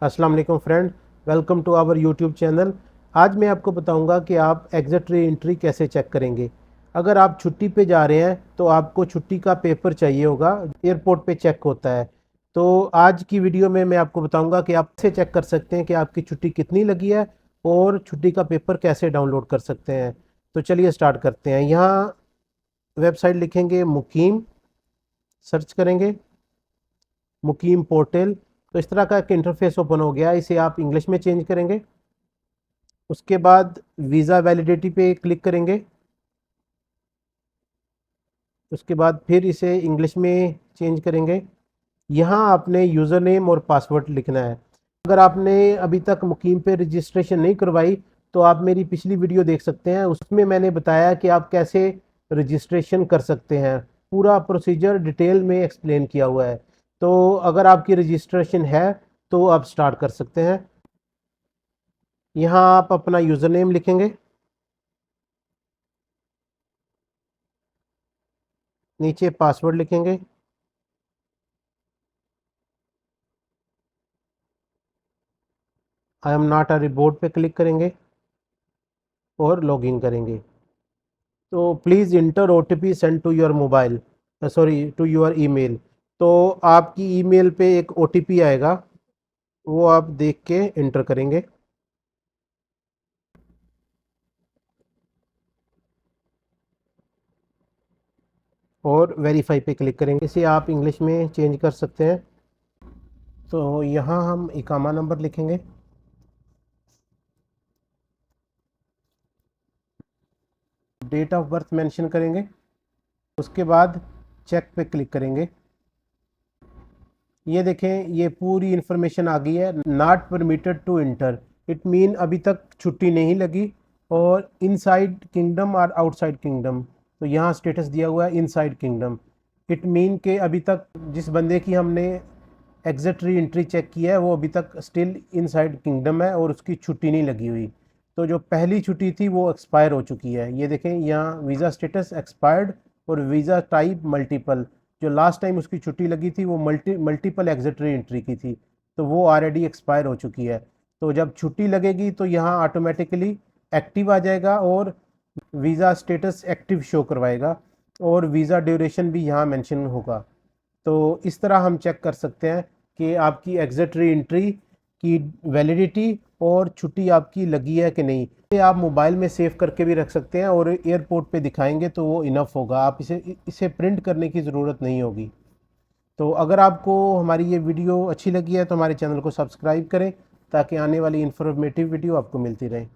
अस्सलाम वालेकुम friend, welcome to our YouTube channel. आज मैं आपको बताऊंगा कि आप एग्ज़िट री एंट्री कैसे चेक करेंगे। अगर आप छुट्टी पे जा रहे हैं तो आपको छुट्टी का पेपर चाहिए होगा, एयरपोर्ट पे चेक होता है। तो आज की वीडियो में मैं आपको बताऊंगा कि आप कैसे चेक कर सकते हैं कि आपकी छुट्टी कितनी लगी है और छुट्टी का पेपर कैसे डाउनलोड कर सकते हैं। तो चलिए स्टार्ट करते हैं। यहाँ वेबसाइट लिखेंगे मुकीम, सर्च करेंगे मुकीम पोर्टल। तो इस तरह का एक इंटरफेस ओपन हो गया, इसे आप इंग्लिश में चेंज करेंगे। उसके बाद वीज़ा वैलिडिटी पे क्लिक करेंगे। उसके बाद फिर इसे इंग्लिश में चेंज करेंगे। यहाँ आपने यूज़र नेम और पासवर्ड लिखना है। अगर आपने अभी तक मुकीम पे रजिस्ट्रेशन नहीं करवाई तो आप मेरी पिछली वीडियो देख सकते हैं, उसमें मैंने बताया कि आप कैसे रजिस्ट्रेशन कर सकते हैं। पूरा प्रोसीजर डिटेल में एक्सप्लेन किया हुआ है। तो अगर आपकी रजिस्ट्रेशन है तो आप स्टार्ट कर सकते हैं। यहाँ आप अपना यूज़र नेम लिखेंगे, नीचे पासवर्ड लिखेंगे। I am not a report पे क्लिक करेंगे और लॉगिन करेंगे। तो please enter OTP send to your mobile, sorry to your email. तो आपकी ईमेल पे एक ओटीपी आएगा, वो आप देख के इंटर करेंगे और वेरीफाई पे क्लिक करेंगे। इसे आप इंग्लिश में चेंज कर सकते हैं। तो यहाँ हम इकामा नंबर लिखेंगे, डेट ऑफ बर्थ मेंशन करेंगे। उसके बाद चेक पे क्लिक करेंगे। ये देखें, ये पूरी इंफॉर्मेशन आ गई है। Not permitted to enter, it mean अभी तक छुट्टी नहीं लगी। और इनसाइड किंगडम और आउटसाइड किंगडम, तो यहाँ स्टेटस दिया हुआ है इनसाइड किंगडम। इट मीन के अभी तक जिस बंदे की हमने एग्जिट री एंट्री चेक किया है वो अभी तक स्टिल इनसाइड किंगडम है और उसकी छुट्टी नहीं लगी हुई। तो जो पहली छुट्टी थी वो एक्सपायर हो चुकी है। ये देखें यहाँ वीज़ा स्टेटस एक्सपायर्ड और वीज़ा टाइप मल्टीपल। जो लास्ट टाइम उसकी छुट्टी लगी थी वो मल्टीपल एग्जिट री एंट्री की थी, तो वो ऑलरेडी एक्सपायर हो चुकी है। तो जब छुट्टी लगेगी तो यहाँ ऑटोमेटिकली एक्टिव आ जाएगा और वीज़ा स्टेटस एक्टिव शो करवाएगा और वीज़ा ड्यूरेशन भी यहाँ मेंशन होगा। तो इस तरह हम चेक कर सकते हैं कि आपकी एग्जिट री एंट्री की वैलिडिटी और छुट्टी आपकी लगी है कि नहीं। ये आप मोबाइल में सेव करके भी रख सकते हैं और एयरपोर्ट पे दिखाएंगे तो वो इनफ होगा, आप इसे प्रिंट करने की ज़रूरत नहीं होगी। तो अगर आपको हमारी ये वीडियो अच्छी लगी है तो हमारे चैनल को सब्सक्राइब करें ताकि आने वाली इन्फॉर्मेटिव वीडियो आपको मिलती रहे।